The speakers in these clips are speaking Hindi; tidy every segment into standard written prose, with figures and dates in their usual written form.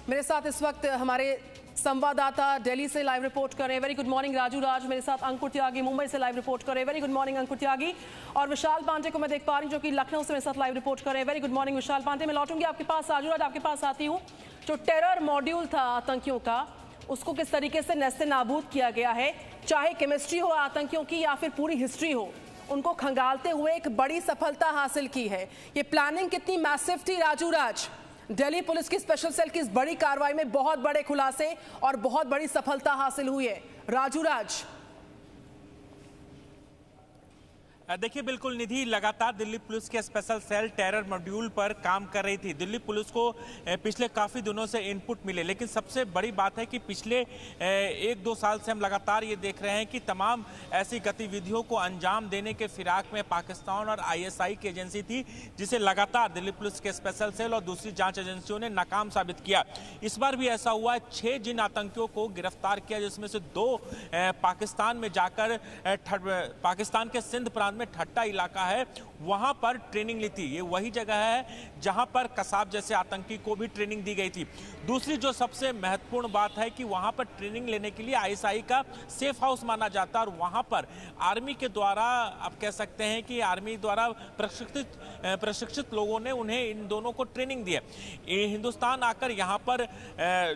मेरे साथ इस वक्त हमारे संवाददाता दिल्ली से लाइव रिपोर्ट कर रहे हैं। वेरी गुड मॉर्निंग राजू राज। मेरे साथ अंकुर त्यागी मुंबई से लाइव रिपोर्ट कर रहे हैं। Very good morning Ankur Tyagi. और विशाल पांडे को मैं देख पा रही हूँ जो कि लखनऊ से मेरे साथ लाइव रिपोर्ट कर रहे हैं। वेरी गुड मॉर्निंग विशाल पांडे। मैं लौटूंगी आपके पास, राजू राज आपके पास आती हूँ। जो टेरर मॉड्यूल था आतंकियों का, उसको किस तरीके से नेस्ते नाबूद किया गया है, चाहे केमिस्ट्री हो आतंकियों की या फिर पूरी हिस्ट्री हो, उनको खंगालते हुए एक बड़ी सफलता हासिल की है। ये प्लानिंग कितनी मैसिव थी राजू राज? दिल्ली पुलिस की स्पेशल सेल की इस बड़ी कार्रवाई में बहुत बड़े खुलासे और बहुत बड़ी सफलता हासिल हुई है राजू राज। देखिए बिल्कुल निधि, लगातार दिल्ली पुलिस के स्पेशल सेल टेरर मॉड्यूल पर काम कर रही थी। दिल्ली पुलिस को पिछले काफ़ी दिनों से इनपुट मिले, लेकिन सबसे बड़ी बात है कि पिछले 1-2 साल से हम लगातार ये देख रहे हैं कि तमाम ऐसी गतिविधियों को अंजाम देने के फिराक में पाकिस्तान और ISI की एजेंसी थी, जिसे लगातार दिल्ली पुलिस के स्पेशल सेल और दूसरी जाँच एजेंसियों ने नाकाम साबित किया। इस बार भी ऐसा हुआ है। 6 जिन आतंकियों को गिरफ्तार किया, जिसमें से 2 पाकिस्तान में जाकर पाकिस्तान के सिंध प्रांत में ठट्टा इलाका है, वहां पर ट्रेनिंग ली थी। ये वही जगह है जहां पर कसाब जैसे आतंकी को भी ट्रेनिंग दी गई थी। दूसरी जो सबसे महत्वपूर्ण बात है कि वहां पर ट्रेनिंग लेने के लिए ISI का सेफ हाउस माना जाता है और वहां पर आर्मी के द्वारा, आप कह सकते हैं कि आर्मी द्वारा प्रशिक्षित लोगों ने उन्हें इन दोनों को ट्रेनिंग दी है। हिंदुस्तान आकर यहाँ पर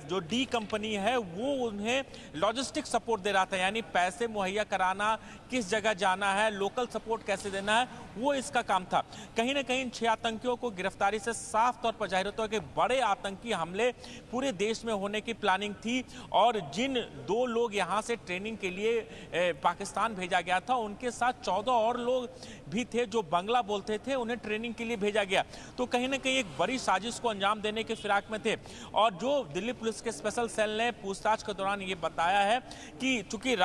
जो डी कंपनी है वो उन्हें लॉजिस्टिक सपोर्ट दे रहा था, यानी पैसे मुहैया कराना, किस जगह जाना है, लोकल सपोर्ट कैसे देना है, वो इसका काम था। कहीं ना कहीं 6 आतंकियों को गिरफ्तारी से साफ तौर पर जाहिर होता है कि बड़े आतंकी हमले पूरे देश में होने की प्लानिंग थी। और जिन 2 लोग यहाँ से ट्रेनिंग के लिए पाकिस्तान भेजा गया था, उनके साथ 14 और लोग भी थे जो बंगला बोलते थे, उन्हें ट्रेनिंग के लिए भेजा गया। तो कहीं ना कहीं एक बड़ी साजिश को अंजाम देने के फिराक में थे। और जो दिल्ली पुलिस के स्पेशल सेल ने पूछताछ के दौरान ये बताया है कि चूंकि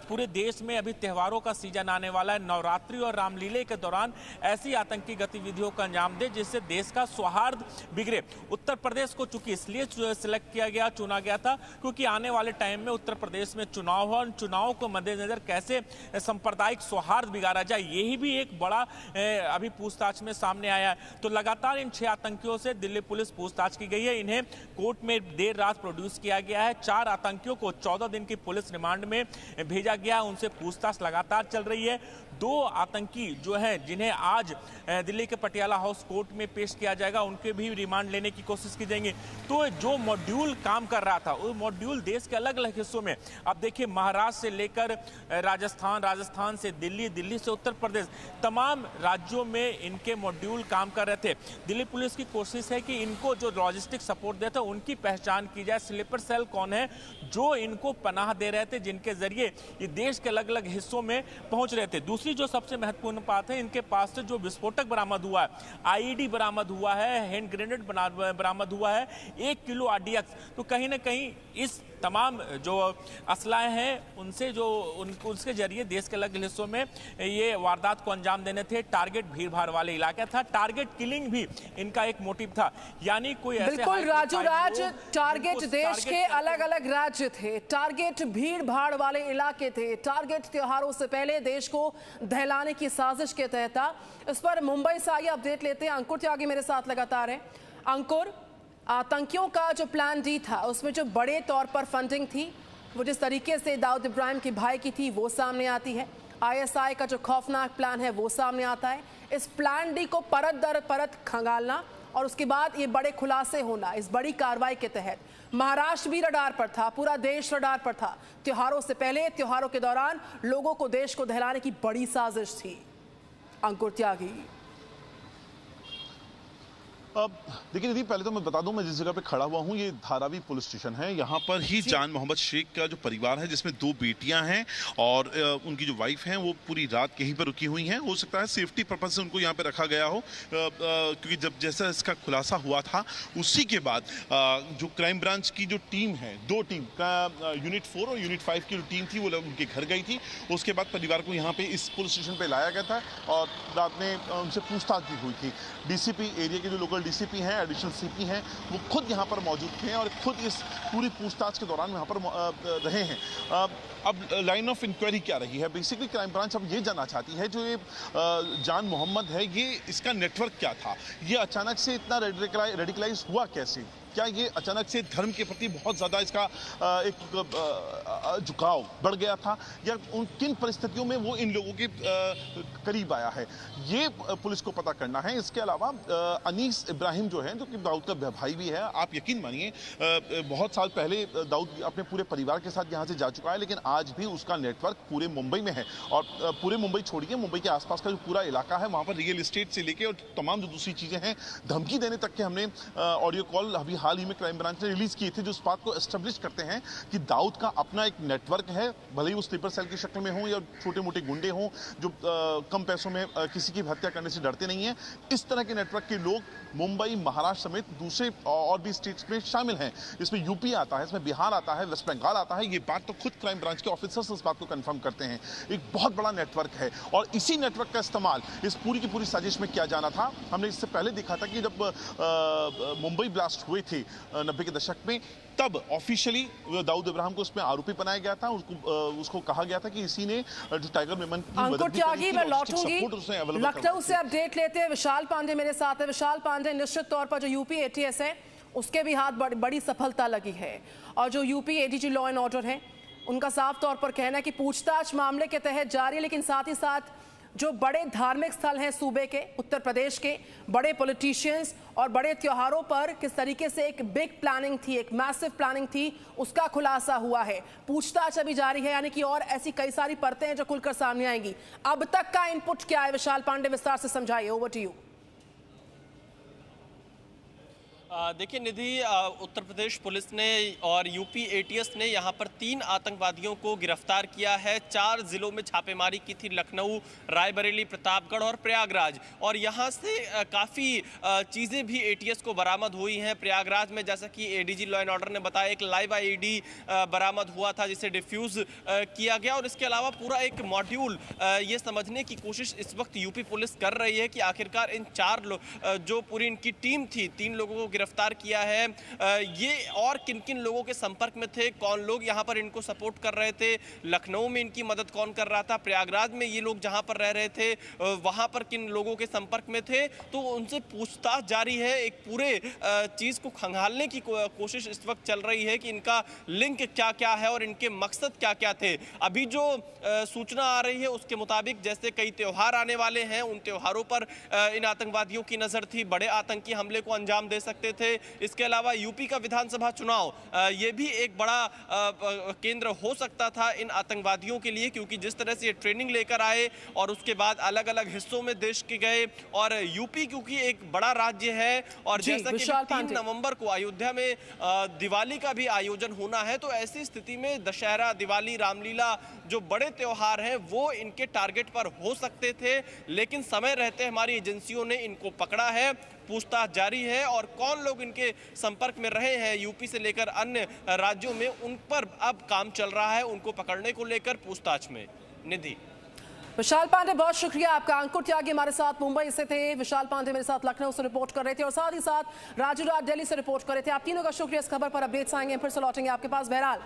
पूरे देश में अभी त्योहारों का सीजन आने वाला है, नवरात्रि और रामलीले के दौरान ऐसी आतंकी गतिविधियों का अंजाम दे जिससे देश का सौहार्द बिगड़े। उत्तर प्रदेश को चूंकि इसलिए सिलेक्ट किया गया, चुना गया था, क्योंकि आने वाले टाइम में उत्तर प्रदेश में चुनाव हो और चुनाव को मद्देनजर कैसे सांप्रदायिक सौहार्द बिगाड़ा जाए, यही भी एक बड़ा अभी पूछताछ में सामने आया है। तो लगातार इन 6 आतंकियों से दिल्ली पुलिस पूछताछ की गई है। इन्हें कोर्ट में देर रात प्रोड्यूस किया गया है। 4 आतंकियों को 14 दिन की पुलिस रिमांड में भेजा गया, उनसे पूछताछ लगातार चल रही है। 2 आतंकी जो हैं, जिन्हें आज दिल्ली के पटियाला हाउस कोर्ट में पेश किया जाएगा, उनके भी रिमांड लेने की कोशिश की जाएगी। तो जो मॉड्यूल काम कर रहा था, वो मॉड्यूल देश के अलग अलग हिस्सों में, अब देखिए महाराष्ट्र से लेकर राजस्थान, राजस्थान से दिल्ली, दिल्ली से उत्तर प्रदेश, तमाम राज्यों में इनके मॉड्यूल काम कर रहे थे। दिल्ली पुलिस की कोशिश है कि इनको जो लॉजिस्टिक सपोर्ट देता है उनकी पहचान की जाए। स्लीपर सेल कौन है जो इनको पनाह दे रहे थे, जिनके जरिए ये देश के अलग अलग हिस्सों में पहुंच रहे थे। दूसरी जो सबसे महत्वपूर्ण बात है, इनके पास से जो विस्फोटक बरामद हुआ है, IED बरामद हुआ है, हैंड ग्रेनेड बरामद हुआ है, 1 किलो RDX। तो कहीं ना कहीं इस तमाम जो असलाहें हैं उनसे जो उसके जरिए देश के अलग हिस्सों में ये वारदात को अंजाम देने थे। टारगेट भीड़ भाड़ वाले इलाके था, टारगेट किलिंग भी इनका एक मोटिव था। यानी कोई ऐसे बिल्कुल राजू राज, टारगेट देश के अलग अलग राज्य थे, टारगेट भीड़ भाड़ वाले इलाके थे, टारगेट त्योहारों से पहले देश को दहलाने की साजिश के तहत था। इस पर मुंबई से आइए अपडेट लेते हैं। अंकुर त्यागी मेरे साथ लगातार है। अंकुर, आतंकियों का जो प्लान डी था उसमें जो बड़े तौर पर फंडिंग थी, वो जिस तरीके से दाऊद इब्राहिम के भाई की थी, वो सामने आती है। ISI का जो खौफनाक प्लान है वो सामने आता है। इस प्लान डी को परत दर परत खंगालना और उसके बाद ये बड़े खुलासे होना इस बड़ी कार्रवाई के तहत। महाराष्ट्र भी रडार पर था, पूरा देश रडार पर था। त्योहारों से पहले, त्योहारों के दौरान लोगों को, देश को दहलाने की बड़ी साजिश थी। अंकुर त्यागी। अब देखिए दीदी, पहले तो मैं बता दूं, मैं जिस जगह पे खड़ा हुआ हूं ये धारावी पुलिस स्टेशन है। यहाँ पर ही जान मोहम्मद शेख का जो परिवार है, जिसमें 2 बेटियां हैं और उनकी जो वाइफ हैं वो पूरी रात यहीं पर रुकी हुई हैं। हो सकता है सेफ्टी पर्पज से उनको यहाँ पे रखा गया हो, क्योंकि जब जैसा इसका खुलासा हुआ था उसी के बाद जो क्राइम ब्रांच की जो टीम है, 2 टीम का यूनिट 4 और यूनिट 5 की जो टीम थी वो उनके घर गई थी। उसके बाद परिवार को यहाँ पे इस पुलिस स्टेशन पे लाया गया था और रात में उनसे पूछताछ भी हुई थी। DCP एरिया के जो लोकल DCP हैं, एडिशनल CP हैं, वो खुद यहाँ पर मौजूद थे और खुद इस पूरी पूछताछ के दौरान यहाँ पर रहे हैं। अब लाइन ऑफ इंक्वायरी क्या रही है? बेसिकली क्राइम ब्रांच अब ये जानना चाहती है, जो ये जान मोहम्मद है, ये इसका नेटवर्क क्या था, ये अचानक से इतना रेडिकलाइज हुआ कैसे? क्या ये अचानक से धर्म के प्रति बहुत ज्यादा इसका एक झुकाव बढ़ गया था, या उन किन परिस्थितियों में वो इन लोगों के करीब आया है, ये पुलिस को पता करना है। इसके अलावा अनीस इब्राहिम जो है, जो कि दाऊद का भाई भी है, आप यकीन मानिए बहुत साल पहले दाऊद अपने पूरे परिवार के साथ यहाँ से जा चुका है, लेकिन आज भी उसका नेटवर्क पूरे मुंबई में है। और पूरे मुंबई छोड़िए, मुंबई के आसपास का जो पूरा इलाका है, वहाँ पर रियल एस्टेट से लेके और तमाम जो दूसरी चीजें हैं, धमकी देने तक के हमने ऑडियो कॉल अभी हाल ही में क्राइम ब्रांच ने रिलीज किए थे, जो इस बात को एस्टेब्लिश करते हैं कि दाऊद का अपना एक नेटवर्क है, भले ही वो स्लीपर सेल की शक्ल में हो या छोटे मोटे गुंडे हों जो कम पैसों में किसी की हत्या करने से डरते नहीं है। इस तरह के नेटवर्क के लोग मुंबई, महाराष्ट्र समेत दूसरे और भी स्टेट्स में शामिल हैं। इसमें यूपी आता है, इसमें बिहार आता है, वेस्ट बंगाल आता है। ये बात तो खुद क्राइम ब्रांच के ऑफिसर्स इस बात को कंफर्म करते हैं। एक बहुत बड़ा नेटवर्क है और इसी नेटवर्क का इस्तेमाल इस पूरी की पूरी साजिश में किया जाना था। हमने इससे पहले देखा था कि जब मुंबई ब्लास्ट हुए थे 90 के दशक में, तब ऑफिशियली दाऊद इब्राहिम को उसमें आरोपी बनाया गया था। उसको कहा गया था कि इसी ने जो टाइगर मेमन की मदद भी की थी, मैं लौटूंगी लखनऊ से अपडेट लेते हैं। विशाल पांडे मेरे साथ है। विशाल पांडे, निश्चित तौर पर जो यूपी एटीएस है उसके भी हाथ बड़ी सफलता लगी है, और जो UP ADG law and order है उनका साफ तौर पर कहना है कि पूछताछ मामले के तहत जारी है, लेकिन साथ ही साथ जो बड़े धार्मिक स्थल हैं सूबे के, उत्तर प्रदेश के बड़े पॉलिटिशियंस और बड़े त्योहारों पर किस तरीके से एक बिग प्लानिंग थी, एक मैसिव प्लानिंग थी, उसका खुलासा हुआ है। पूछताछ अभी जारी है, यानी कि और ऐसी कई सारी परतें हैं जो खुलकर सामने आएंगी। अब तक का इनपुट क्या है विशाल पांडे, विस्तार से समझाइए। Over to you. देखिए निधि, उत्तर प्रदेश पुलिस ने और यूपी एटीएस ने यहाँ पर 3 आतंकवादियों को गिरफ्तार किया है। 4 जिलों में छापेमारी की थी, लखनऊ, रायबरेली, प्रतापगढ़ और प्रयागराज। और यहाँ से काफ़ी चीज़ें भी एटीएस को बरामद हुई हैं। प्रयागराज में, जैसा कि एडीजी लॉ एंड ऑर्डर ने बताया, एक लाइव आईडी बरामद हुआ था जिसे डिफ्यूज़ किया गया। और इसके अलावा पूरा एक मॉड्यूल ये समझने की कोशिश इस वक्त यूपी पुलिस कर रही है कि आखिरकार इन 4 जो पूरी इनकी टीम थी, 3 लोगों को गिरफ्तार किया है, ये और किन किन लोगों के संपर्क में थे, कौन लोग यहाँ पर इनको सपोर्ट कर रहे थे, लखनऊ में इनकी मदद कौन कर रहा था, प्रयागराज में ये लोग जहाँ पर रह रहे थे वहाँ पर किन लोगों के संपर्क में थे। तो उनसे पूछताछ जारी है। एक पूरे चीज़ को खंगालने की कोशिश इस वक्त चल रही है कि इनका लिंक क्या क्या है और इनके मकसद क्या क्या थे। अभी जो सूचना आ रही है उसके मुताबिक जैसे कई त्यौहार आने वाले हैं, उन त्योहारों पर इन आतंकवादियों की नज़र थी, बड़े आतंकी हमले को अंजाम दे सकते थे। इसके अलावा यूपी का विधानसभा चुनाव ये भी एक बड़ा केंद्र हो सकता था इन आतंकवादियों के लिए, क्योंकि जिस तरह से ये ट्रेनिंग लेकर आए और उसके बाद अलग अलग हिस्सों में देश के गए, और यूपी क्योंकि एक बड़ा राज्य है और जैसा कि 3 नवंबर को अयोध्या में दिवाली का भी आयोजन होना है, तो ऐसी स्थिति में दशहरा, दिवाली, रामलीला जो बड़े त्योहार हैं वो इनके टारगेट पर हो सकते थे। लेकिन समय रहते हमारी एजेंसियों ने इनको पकड़ा है, पूछताछ जारी है और कौन लोग इनके संपर्क में रहे हैं यूपी से लेकर अन्य राज्यों में, उन पर अब काम चल रहा है, उनको पकड़ने को लेकर पूछताछ में। निधि। विशाल पांडे, बहुत शुक्रिया आपका। अंकुर त्यागी हमारे साथ मुंबई से थे, विशाल पांडे मेरे साथ लखनऊ से रिपोर्ट कर रहे थे और साथ ही साथ राजू राज दिल्ली से रिपोर्ट कर रहे थे। आप तीनों का शुक्रिया। इस खबर पर अपडेट्स आएंगे, फिर से लौटेंगे आपके पास। बहरहाल